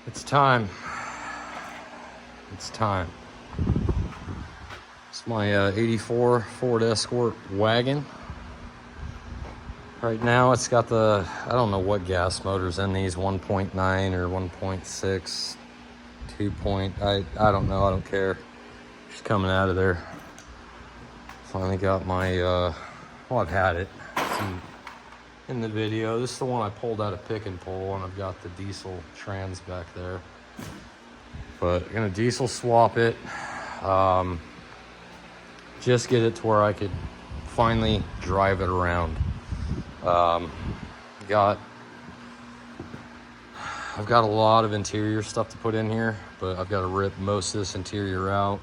It's time. It's time. It's my 84 Ford Escort wagon. Right now it's got the, I don't know what gas motor's in these, 1.9 or 1.6, 2 point, I don't know, I don't care. Just coming out of there. Finally got my, well, I've had it in the video. This is the one I pulled out of pick and pull, and I've got the diesel trans back there. But I'm gonna diesel swap it. Just get it to where I could finally drive it around. I've got a lot of interior stuff to put in here, but I've got to rip most of this interior out,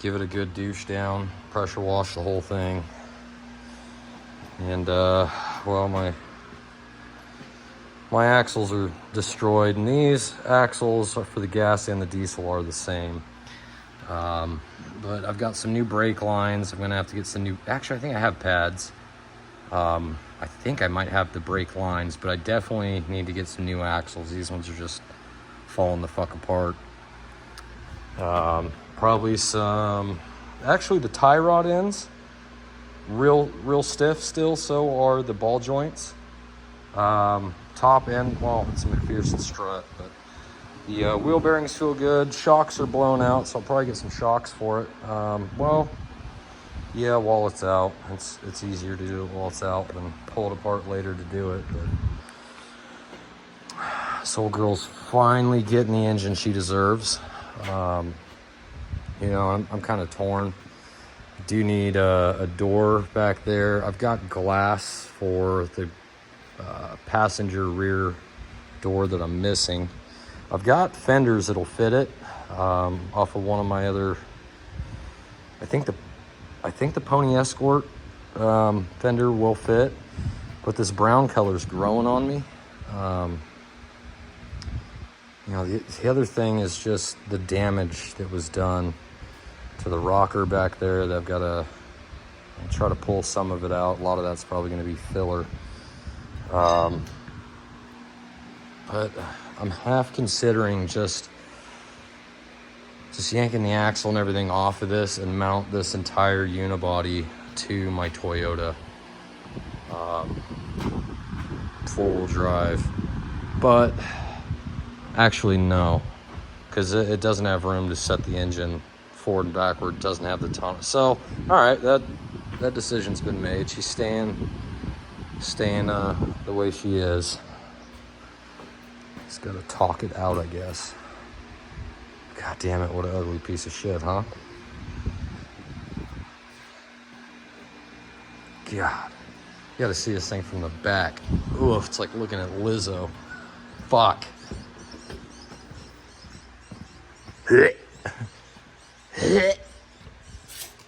give it a good douche down, pressure wash the whole thing. And well, my axles are destroyed, and these axles for the gas and the diesel are the same. But I've got some new brake lines. I'm gonna have to get some new, actually I think I have pads. I think I might have the brake lines, but I definitely need to get some new axles. These ones are just falling the fuck apart. Probably some, actually the tie rod ends, real stiff still, so are the ball joints. Top end, well, it's a McPherson strut, but the wheel bearings feel good. Shocks are blown out, so I'll probably get some shocks for it. Well, yeah, while it's out. It's easier to do it while it's out than pull it apart later to do it. But Soul Girl's finally getting the engine she deserves. You know, I'm kind of torn. I do need a door back there. I've got glass for the passenger rear door that I'm missing. I've got fenders that'll fit it off of one of my other, I think the Pony Escort fender will fit, but this brown color's growing on me. You know, the other thing is just the damage that was done to the rocker back there. That I've got to try to pull some of it out. A lot of that's probably going to be filler. But I'm half considering just yanking the axle and everything off of this and mount this entire unibody to my Toyota four-wheel drive. But actually no, because it doesn't have room to set the engine forward and backward. It doesn't have the tonneau. So all right, that decision's been made. She's staying the way she is. Just gotta talk it out, I guess. God damn it, what an ugly piece of shit, huh? God. You gotta see this thing from the back. Oof, it's like looking at Lizzo. Fuck.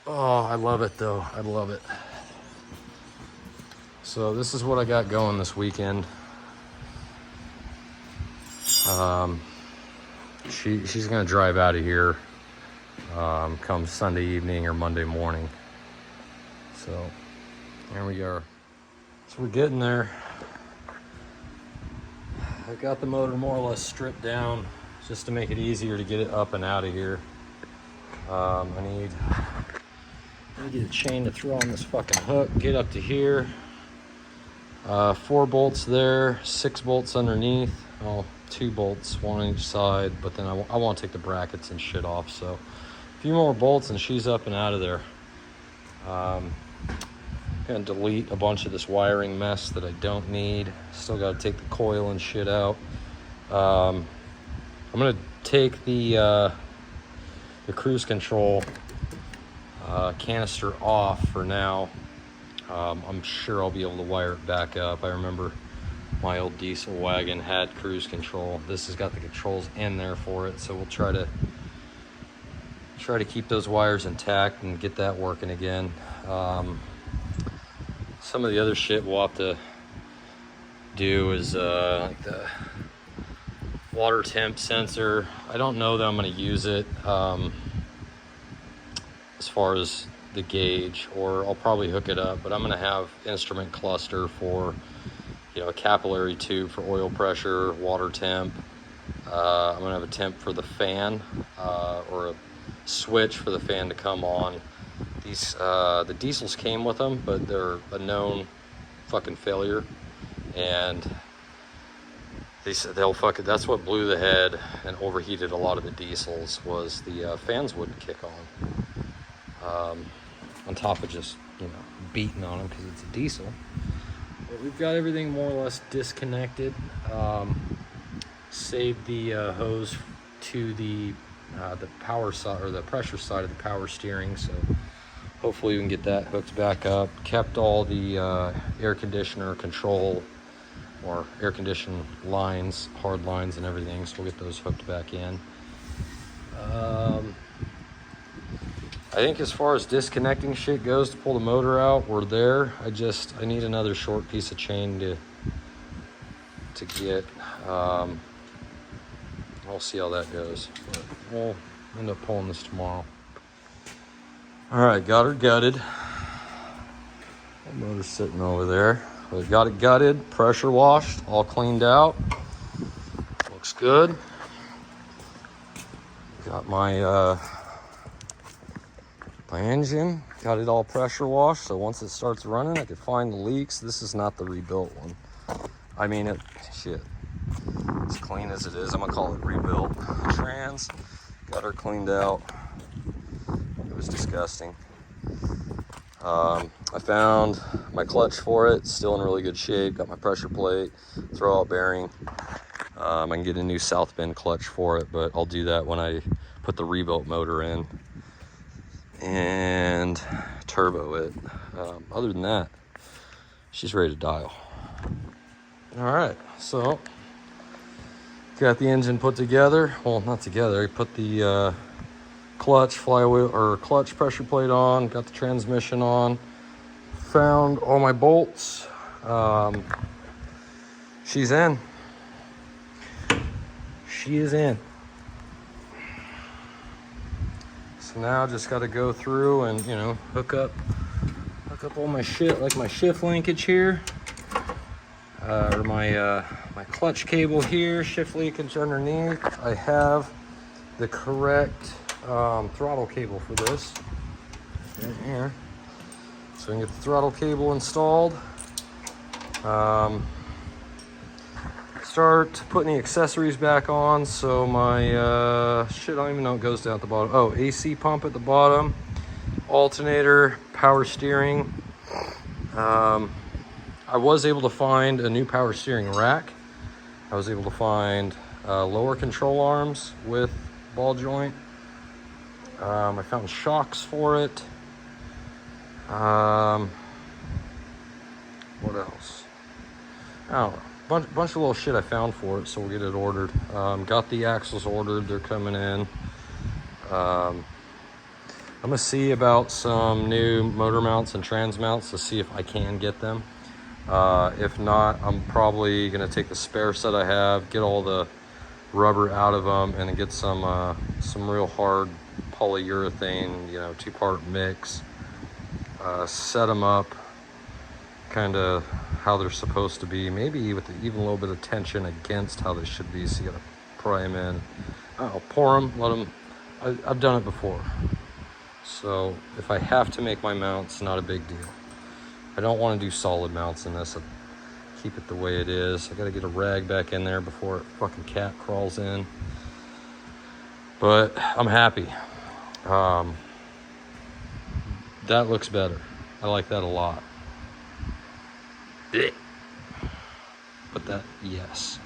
Oh, I love it though. I love it. So this is what I got going this weekend. She's gonna drive out of here come Sunday evening or Monday morning. So here we are. So we're getting there. I got the motor more or less stripped down just to make it easier to get it up and out of here. I need to get a chain to throw on this fucking hook, get up to here. 4 bolts there, 6 bolts underneath. Well, 2 bolts, 1 on each side, but then I want to take the brackets and shit off. So a few more bolts and she's up and out of there. Gonna delete a bunch of this wiring mess that I don't need. Still got to take the coil and shit out. I'm gonna take the cruise control canister off for now. I'm sure I'll be able to wire it back up. I remember my old diesel wagon had cruise control. This has got the controls in there for it, so we'll try to keep those wires intact and get that working again. Some of the other shit we'll have to do is like the water temp sensor. I don't know that I'm going to use it as far as the gauge, or I'll probably hook it up, but I'm going to have instrument cluster for, you know, a capillary tube for oil pressure, water temp, I'm gonna have a temp for the fan, or a switch for the fan to come on. These the diesels came with them, but they're a known fucking failure, and they said they'll fucking, that's what blew the head and overheated a lot of the diesels, was the fans wouldn't kick on top of just, you know, beating on them because it's a diesel. But we've got everything more or less disconnected. Saved the hose to the power side, or the pressure side of the power steering, so hopefully we can get that hooked back up. Kept all the air conditioner control or air condition lines, hard lines and everything, so we'll get those hooked back in. I think as far as disconnecting shit goes to pull the motor out, we're there. I need another short piece of chain to get. I'll see how that goes, but we'll end up pulling this tomorrow. All right, got her gutted. The motor's sitting over there. We got it gutted, pressure washed, all cleaned out. Looks good. Got my my engine, got it all pressure washed, so once it starts running, I can find the leaks. This is not the rebuilt one. I mean, shit, as clean as it is, I'm gonna call it rebuilt. Trans, got her cleaned out. It was disgusting. I found my clutch for it, still in really good shape. Got my pressure plate, throwout bearing. I can get a new south bend clutch for it, but I'll do that when I put the rebuilt motor in and turbo it. Other than that, she's ready to dial. All right, so got the engine put together. Well, not together. I put the clutch flywheel or clutch pressure plate on. Got the transmission on. Found all my bolts. She's in. She is in. So now I just got to go through and, you know, hook up all my shit, like my shift linkage here, or my my clutch cable here, shift linkage underneath. I have the correct throttle cable for this right here, so I can get the throttle cable installed. Start putting the accessories back on. So my shit, I don't even know it goes down at the bottom. Oh, AC pump at the bottom, alternator, power steering. I was able to find a new power steering rack. I was able to find lower control arms with ball joint. I found shocks for it. What else? I don't know. Bunch of little shit I found for it, so we'll get it ordered. Got the axles ordered, they're coming in. I'm gonna see about some new motor mounts and trans mounts to see if I can get them. If not, I'm probably gonna take the spare set I have, get all the rubber out of them, and then get some real hard polyurethane, you know, 2-part mix. Set them up kind of how they're supposed to be, maybe with even a little bit of tension against how they should be. So you gotta pry them in. I'll pour them, let them. I've done it before, so if I have to make my mounts, not a big deal. I don't want to do solid mounts in this. I keep it the way it is. I gotta get a rag back in there before a fucking cat crawls in. But I'm happy. That looks better. I like that a lot. But that, yes.